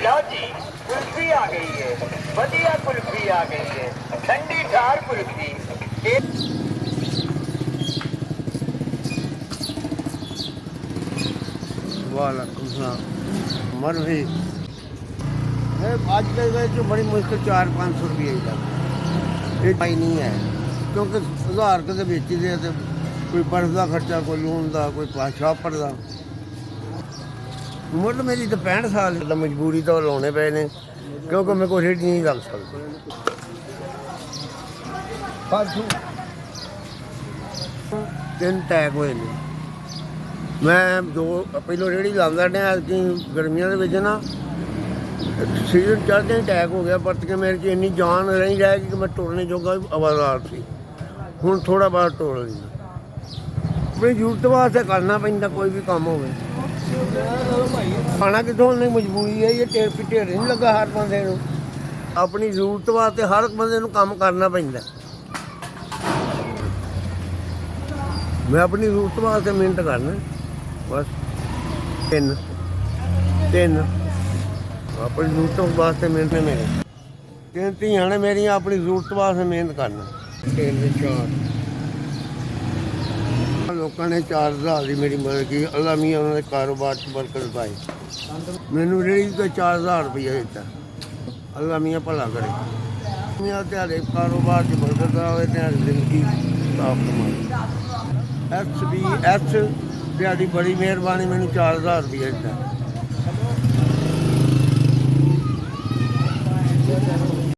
लो जी कुल्फी आ गई है, बढ़िया कुल्फी आ गई है, ठंडी ठार कुल्फी। वालेकुम सलाम। उमर भी आज के बड़ी मुश्किल 400-500 रुपये ही लगता, ये भाई नहीं है क्योंकि उधार के बेची दे ते कोई बर्फ का खर्चा, कोई लून का, कोई छापड़ का। उम्र तो मेरी तो 65 साल है, मजबूरी तो लाने पे ने क्योंकि मेरे को रेट नहीं लग सकती। तीन टैक हुए ने, मैं जो पहलों रेहड़ी लाता रहा कि गर्मियों के ना सीजन चढ़ते ही अटैक हो गया, परत के मेरे इन्नी जान नहीं रहेगी कि मैं टुरने जोगा आवाज़ार थी। हूँ थोड़ा बहुत टुर लेना, अपनी जरूरत वास्ते करना पैंदा कोई भी काम हो। खाना कितों नहीं, मजबूरी है, ये ढेर नहीं लगा हर बंदे को। अपनी जरूरत वास्ते हर बंदे को काम करना पैंदा। मैं अपनी जरूरत वास्ते मेहनत करना बस। तीन अपनी जरूरत वास्ते मेहनत मेरे तीन धियां ने मेरिया, अपनी जरूरत वास्ते मेहनत करना। चार लोगों ने 4000 की मेरी मदद की, अल्लाह मियाँ उन्होंने कारोबार च बरकत पाई। मैनू रेहड़ी तो 4000 रुपया दिता, अल्लाह मियाँ भला करे। मियाँ तेरे कारोबार च बरकत आवे, तेरी जिंदगी साफ कमाए। SBS तेरी बड़ी मेहरबानी, मैनू 4000 रुपया दिता।